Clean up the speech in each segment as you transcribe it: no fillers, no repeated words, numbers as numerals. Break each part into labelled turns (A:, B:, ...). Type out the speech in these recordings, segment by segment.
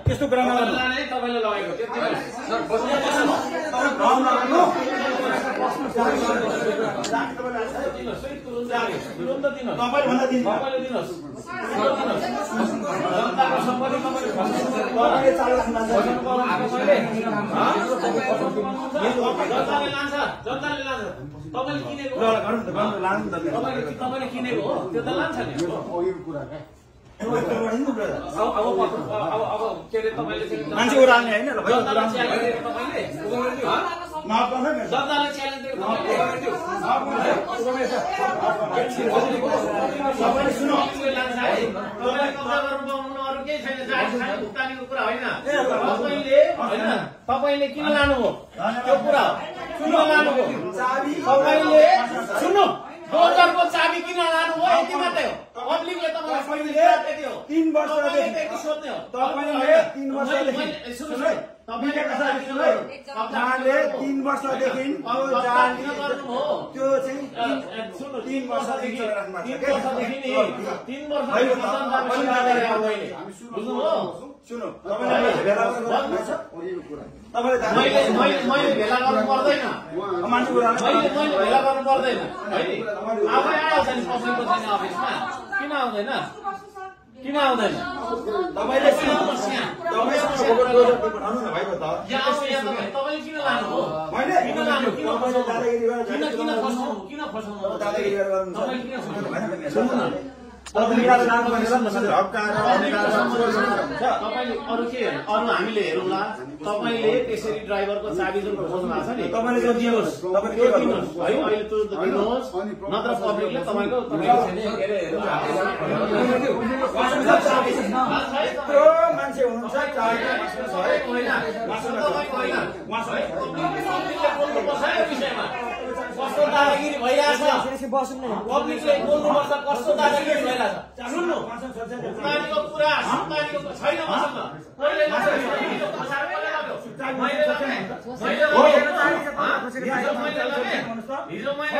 A: त्यस्तो कुरा नगर्नु
B: तपाईले लगेको
A: सर बस्नु मान्छे उडाल्ने होइन
B: तपाईले किन लानुभयो त्यो कुरा किन लानुभयो तपाईले सुन्नु डोजरको चाबी किन लानुभयो यति मात्रै हो पब्लिकले तपाईलाई
A: 3 वर्षदेखि
B: सोध्ने हो
A: तपाईले 3 वर्षदेखि सुन्नु तपाईले उहाँले 3 वर्षदेखि त्यो चाहिँ 3 वर्षदेखि सुन्नु मैले भेला गर्नु
B: पर्दैन
A: मान्छे
B: मैले भेला गर्नु पर्दैन है आफै आउँछ नि कसैको छैन अफिसमा किन आउँदैन किन आउँदैन
A: तपाईले
B: तपाईले किन लानु हो
A: मैले
B: किन लानु किन
A: दादागिरी
B: किन फसाउनु
A: दादागिरी गर्नु
B: तपाईले किन
A: सुन्नु न तपाईले
B: अरू के अरू हामीले हेरौँला तपाईले त्यसरी ड्राइभरको चाबी जुन खोज्नु भएको छ नि
A: तपाईले त्यो दिनुहोस्
B: है अहिले तुरुन्त दिनुहोस् नत्र पब्लिकले तपाईँको
A: मान्छे हुनुहुन्छ
B: कस्तो दादागिरी भइरहेछ पब्लिकले बोल्नुपर्छ कस्तो दादागिरी भइरहेछ सुन्नु सुन्तानीको कुरा सुन्तानीको छैन मसँग हिजो मैले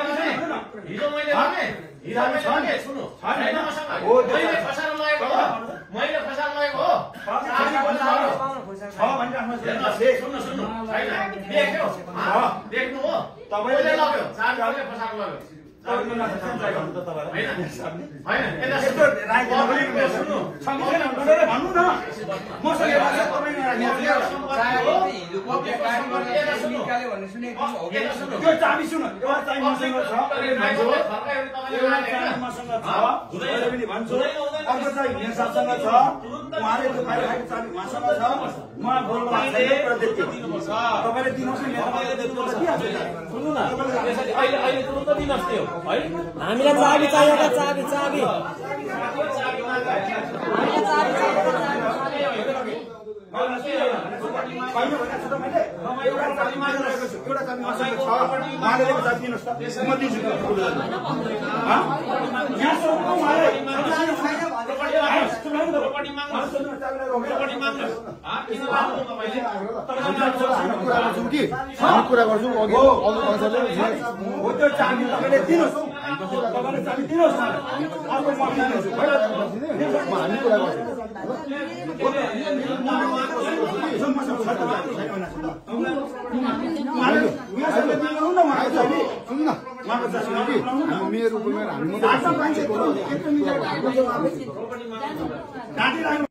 B: सुन्नु मैले फसाएर लगेको हो सुन्नु सुन्नु देख्नु हो तपाईँले लग्यो चाबी फसाएर लग्यो अहिले तुरुन्त दिनुहोस् त्यो
C: हामीलाई चाबी चाहिएको चाबी
A: कुरा गर्छौँ चाबी तपाईँले दिनुहोस् तपाईँले चाबी दिनुहोस् अर्को म दिन्छु हामी कुरा गर्छौँ मेरो